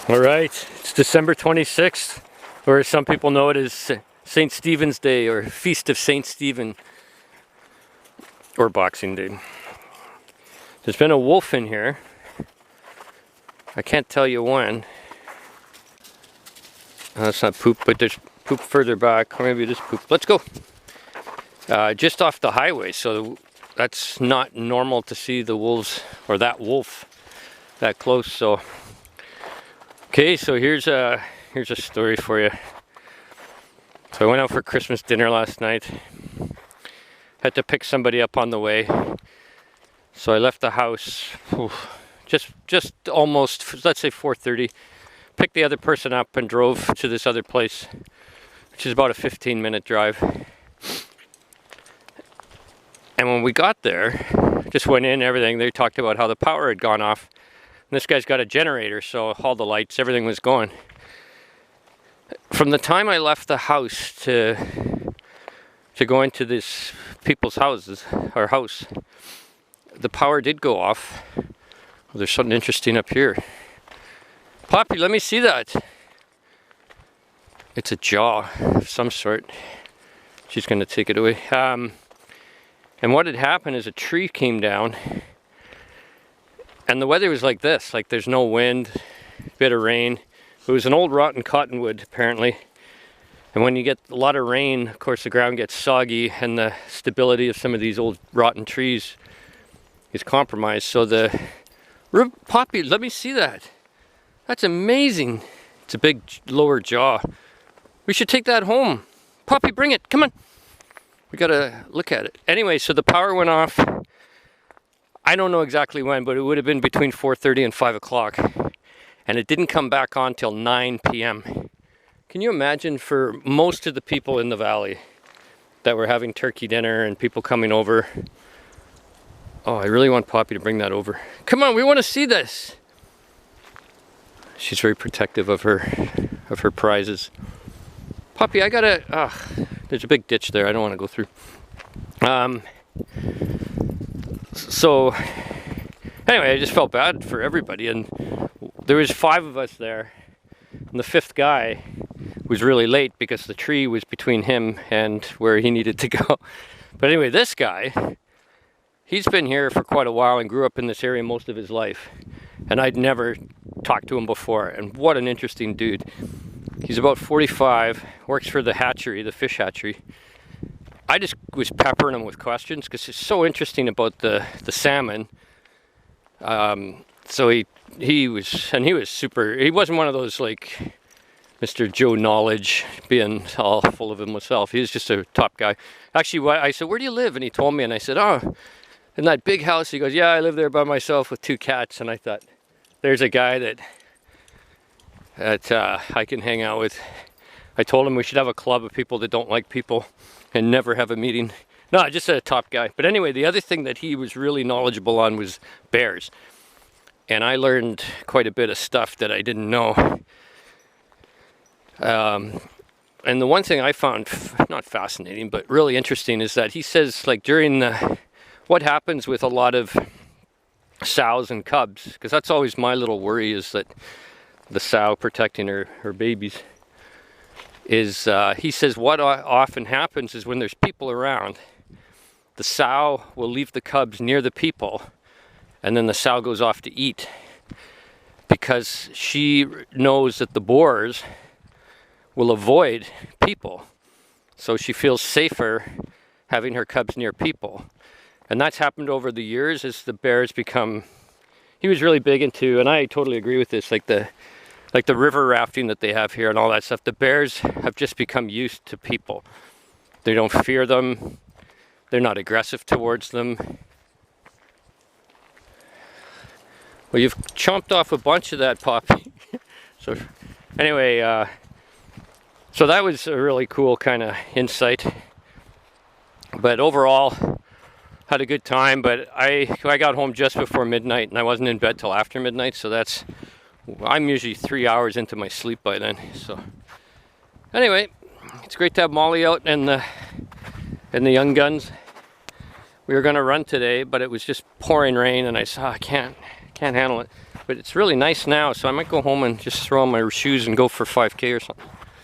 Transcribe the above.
All right, it's December 26th, or as some people know it as St. Stephen's Day, or Feast of St. Stephen, or Boxing Day. There's been a wolf in here. I can't tell you when. That's not poop, but there's poop further back, or maybe it is poop. Let's go. Just off the highway, so that's not normal to see the wolves, or that wolf, that close. So, okay, so here's a story for you. So I went out for Christmas dinner last night. Had to pick somebody up on the way. So I left the house just almost, let's say 4:30. Picked the other person up and drove to this other place, which is about a 15-minute drive. And when we got there, just went in, everything, they talked about how the power had gone off. And this guy's got a generator, so all the lights, everything was going. From the time I left the house to go into this people's houses, or house, the power did go off. Well, there's something interesting up here. Poppy, let me see that. It's a jaw of some sort. She's going to take it away. And what had happened is a tree came down, and the weather was like this, like there's no wind, bit of rain. It was an old rotten cottonwood, apparently. And when you get a lot of rain, of course, the ground gets soggy, and the stability of some of these old rotten trees is compromised. So Poppy, let me see that. That's amazing. It's a big lower jaw. We should take that home. Poppy, bring it. Come on. We gotta look at it. Anyway, so the power went off. I don't know exactly when, but it would have been between 4:30 and 5 o'clock. And it didn't come back on till 9 p.m. Can you imagine, for most of the people in the valley that were having turkey dinner and people coming over? Oh, I really want Poppy to bring that over. Come on, we want to see this. She's very protective of her prizes. Poppy, I gotta, there's a big ditch there, I don't want to go through. So, anyway, I just felt bad for everybody, and there was 5 of us there, and the 5th guy was really late because the tree was between him and where he needed to go. But anyway, this guy, he's been here for quite a while and grew up in this area most of his life, and I'd never talked to him before, and what an interesting dude. He's about 45, works for the hatchery, the fish hatchery. I just was peppering him with questions because it's so interesting about the salmon. So he was super, he wasn't one of those like Mr. Joe Knowledge being all full of himself. He was just a top guy. Actually, I said, where do you live? And he told me, and I said, oh, in that big house. He goes, yeah, I live there by myself with 2 cats. And I thought, there's a guy that I can hang out with. I told him we should have a club of people that don't like people and never have a meeting. No, just a top guy. But anyway, the other thing that he was really knowledgeable on was bears. And I learned quite a bit of stuff that I didn't know. And the one thing I found not fascinating, but really interesting, is that he says, like, during what happens with a lot of sows and cubs, because that's always my little worry, is that the sow protecting her babies, is he says what often happens is when there's people around, the sow will leave the cubs near the people, and then the sow goes off to eat because she knows that the boars will avoid people, so she feels safer having her cubs near people. And that's happened over the years as the bears become, he was really big into, and I totally agree with this, like the river rafting that they have here and all that stuff. The bears have just become used to people. They don't fear them. They're not aggressive towards them. Well, you've chomped off a bunch of that, Poppy. So anyway, so that was a really cool kind of insight. But overall, had a good time. But I got home just before midnight, and I wasn't in bed till after midnight. So I'm usually 3 hours into my sleep by then. So anyway, it's great to have Molly out and the young guns. We were going to run today, but it was just pouring rain, and I saw I can't handle it. But it's really nice now, so I might go home and just throw on my shoes and go for 5K or something.